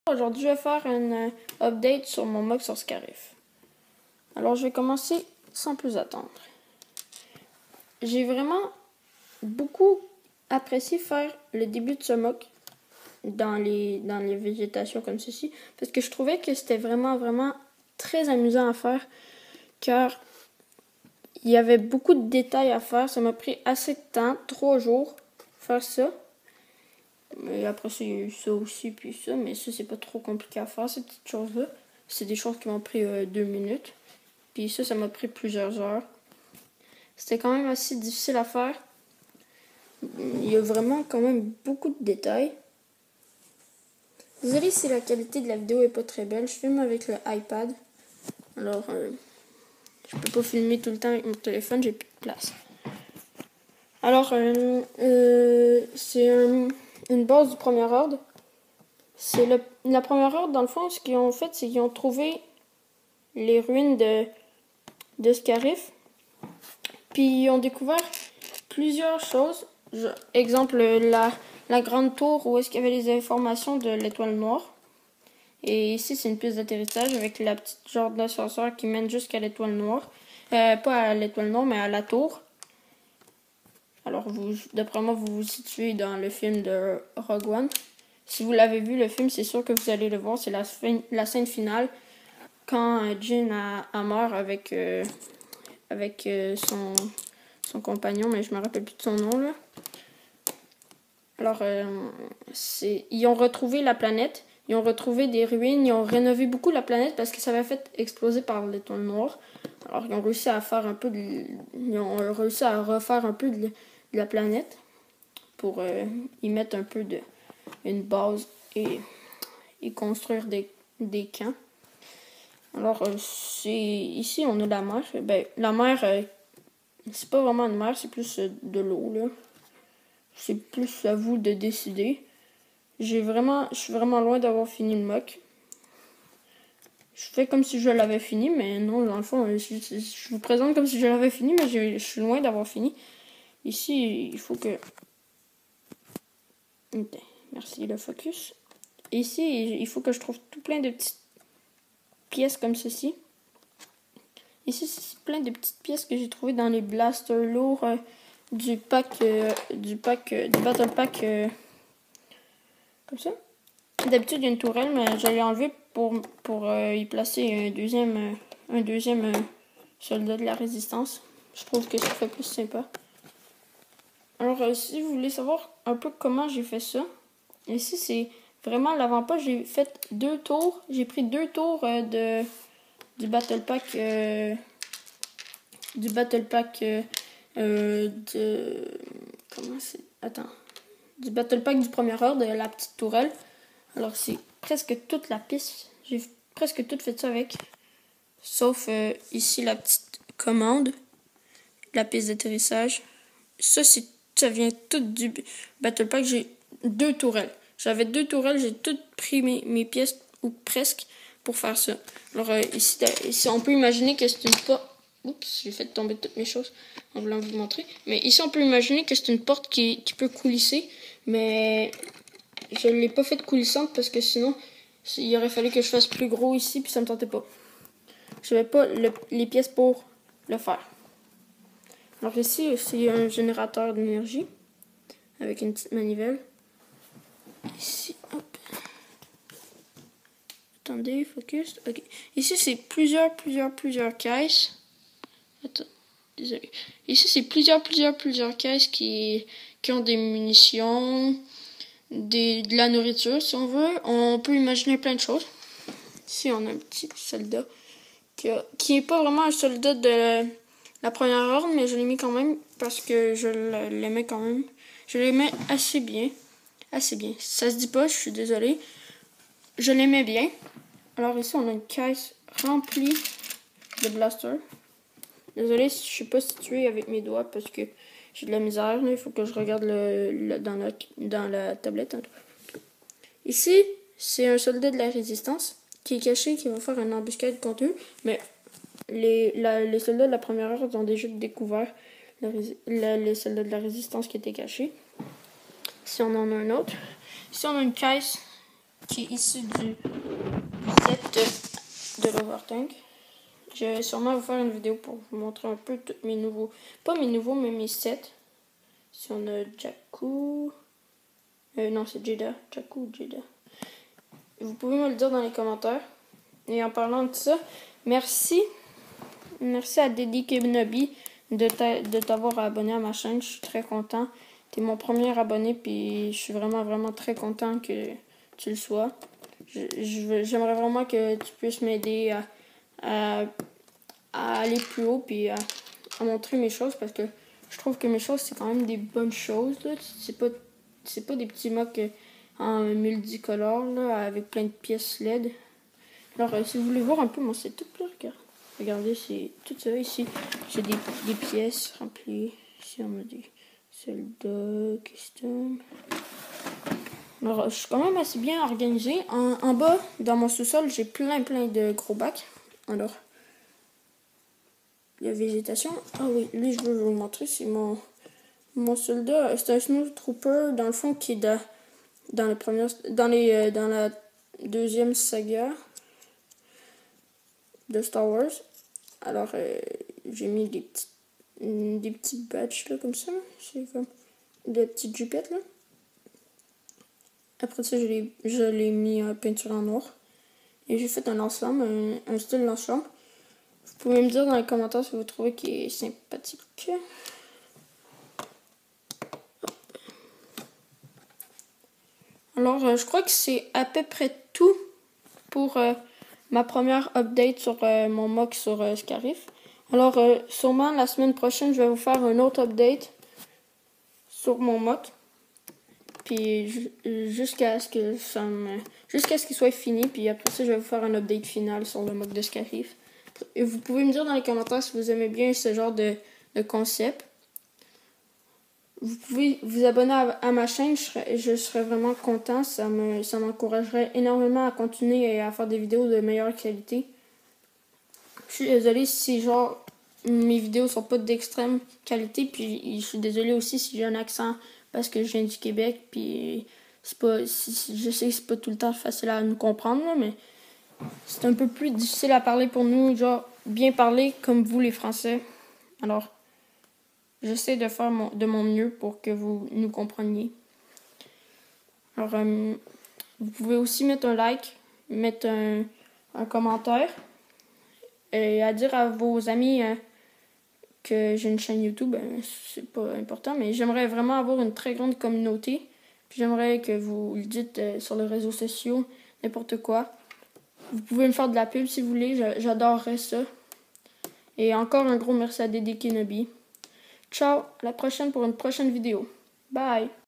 Aujourd'hui, je vais faire une update sur mon mock sur Scarif. Alors, je vais commencer sans plus attendre. J'ai vraiment beaucoup apprécié faire le début de ce mock dans les végétations comme ceci, parce que je trouvais que c'était vraiment très amusant à faire, car il y avait beaucoup de détails à faire. Ça m'a pris assez de temps, 3 jours, faire ça. Et après ça, il y a eu ça aussi, puis ça, mais ça, c'est pas trop compliqué à faire, ces petites choses-là. C'est des choses qui m'ont pris 2 minutes. Puis ça m'a pris plusieurs heures. C'était quand même assez difficile à faire. Il y a vraiment quand même beaucoup de détails. Désolé si la qualité de la vidéo est pas très belle. Je filme avec le iPad. Alors, je peux pas filmer tout le temps avec mon téléphone, j'ai plus de place. Alors, c'est une base du premier ordre. C'est la première ordre, dans le fond, ce qu'ils ont fait, c'est qu'ils ont trouvé les ruines de Scarif. Puis ils ont découvert plusieurs choses. Exemple, la grande tour où est-ce qu'il y avait les informations de l'étoile noire. Et ici, c'est une piste d'atterrissage avec la petite genre d'ascenseur qui mène jusqu'à l'étoile noire. Pas à l'étoile noire, mais à la tour. Alors, d'après moi, vous vous situez dans le film de Rogue One. Si vous l'avez vu, le film, c'est sûr que vous allez le voir. C'est la scène finale quand Jyn a meurt avec son compagnon, mais je me rappelle plus de son nom, là. Alors, ils ont retrouvé la planète. Ils ont retrouvé des ruines. Ils ont rénové beaucoup la planète parce que ça avait fait exploser par l'étoile noire. Alors, ils ont réussi à faire un peu ils ont réussi à refaire un peu de la planète pour y mettre un peu une base et construire des camps. Alors, ici, on a la mer. Ben, la mer, c'est pas vraiment une mer, c'est plus de l'eau, là. C'est plus à vous de décider. Je suis vraiment loin d'avoir fini le mock. Je fais comme si je l'avais fini, mais non, dans le fond, je vous présente comme si je l'avais fini, mais je suis loin d'avoir fini. Ici, il faut que... Okay. Merci, le focus. Ici, il faut que je trouve tout plein de petites pièces comme ceci. Ici, c'est plein de petites pièces que j'ai trouvées dans les blasters lourds du Battle Pack comme ça. D'habitude, il y a une tourelle, mais je l'ai enlevée pour y placer un deuxième soldat de la résistance. Je trouve que ça fait plus sympa. Alors, si vous voulez savoir un peu comment j'ai fait ça, ici, c'est vraiment l'avant-pas. J'ai fait 2 tours. J'ai pris 2 tours du Battle Pack comment c'est? Attends. Du Battle Pack du premier ordre, de la petite tourelle. Alors, c'est presque toute la piste. J'ai presque tout fait ça avec. Sauf ici, la petite commande. La piste d'atterrissage. Ça vient tout du Battle Pack. J'ai 2 tourelles. J'avais 2 tourelles. J'ai toutes pris mes pièces, ou presque, pour faire ça. Alors, ici, on peut imaginer que c'est une porte. Oups, j'ai fait tomber toutes mes choses en voulant vous montrer. Mais ici, on peut imaginer que c'est une porte qui peut coulisser. Mais je ne l'ai pas faite coulissante parce que sinon, il aurait fallu que je fasse plus gros ici, puis ça me tentait pas. Je n'avais pas les pièces pour le faire. Alors ici, c'est un générateur d'énergie avec une petite manivelle. Ici, hop. Attendez, focus. Ok. Ici, c'est plusieurs caisses. Attends, désolé. Ici, c'est plusieurs caisses qui ont des munitions, de la nourriture, si on veut. On peut imaginer plein de choses. Ici, on a un petit soldat qui est pas vraiment un soldat de la première ordre, mais je l'ai mis quand même parce que je l'aimais quand même. Je l'aimais assez bien. Assez bien. Ça se dit pas, je suis désolée. Je l'aimais bien. Alors ici, on a une caisse remplie de blasters. Désolée si je suis pas située avec mes doigts parce que j'ai de la misère. Il faut que je regarde dans la tablette. Ici, c'est un soldat de la résistance qui est caché, qui va faire une embuscade contre eux. Mais les soldats de la première heure ont déjà découvert les soldats de la résistance qui étaient cachés. Ici, on en a un autre. Ici, on a une caisse qui est issu du set de l'Overtank. Je vais sûrement vous faire une vidéo pour vous montrer un peu tous mes nouveaux, pas mes nouveaux, mais mes sets. Si on a Jakku, non c'est Jada, Jakku ou Jada. Vous pouvez me le dire dans les commentaires. Et en parlant de ça, merci à Deddy Kenobi de t'avoir abonné à ma chaîne. Je suis très content. T'es mon premier abonné, puis je suis vraiment très content que tu le sois. J'aimerais vraiment que tu puisses m'aider à aller plus haut, puis à montrer mes choses, parce que je trouve que mes choses, c'est quand même des bonnes choses. C'est pas des petits mocks en multicolore, là, avec plein de pièces LED. Alors, si vous voulez voir un peu mon setup, là, regardez, c'est tout ça ici. J'ai des pièces remplies. Ici, on a des soldats, custom. Alors, je suis quand même assez bien organisée. En bas, dans mon sous-sol, j'ai plein de gros bacs. Alors, la végétation. Ah oui, lui, je veux vous montrer. C'est mon soldat. C'est un Snowtrooper, dans le fond, qui est dans la deuxième saga de Star Wars. Alors, j'ai mis des petits badges là, comme ça. C'est comme des petites jupettes là. Après ça, je l'ai mis en peinture en noir. Et j'ai fait un lance-flamme, un style lance-flamme. Vous pouvez me dire dans les commentaires si vous trouvez qu'il est sympathique. Alors, je crois que c'est à peu près tout pour ma première update sur mon mock sur Scarif. Alors, sûrement la semaine prochaine, je vais vous faire un autre update sur mon mock. Puis jusqu'à ce qu'il soit fini. Puis après ça, je vais vous faire un update final sur le mock de Scarif. Et vous pouvez me dire dans les commentaires si vous aimez bien ce genre de concept. Vous pouvez vous abonner à ma chaîne, je serais vraiment content. Ça m'encouragerait énormément à continuer et à faire des vidéos de meilleure qualité. Je suis désolée si genre mes vidéos sont pas d'extrême qualité, puis je suis désolée aussi si j'ai un accent parce que je viens du Québec, puis je sais que c'est pas tout le temps facile à nous comprendre, là, mais c'est un peu plus difficile à parler pour nous, genre bien parler comme vous les Français. Alors, j'essaie de faire de mon mieux pour que vous nous compreniez. Alors, vous pouvez aussi mettre un like, mettre un commentaire et à dire à vos amis que j'ai une chaîne YouTube. C'est pas important, mais j'aimerais vraiment avoir une très grande communauté. Puis j'aimerais que vous le dites sur les réseaux sociaux, n'importe quoi. Vous pouvez me faire de la pub si vous voulez, j'adorerais ça. Et encore un gros merci à Deddy Kenobi. Ciao, à la prochaine pour une prochaine vidéo. Bye!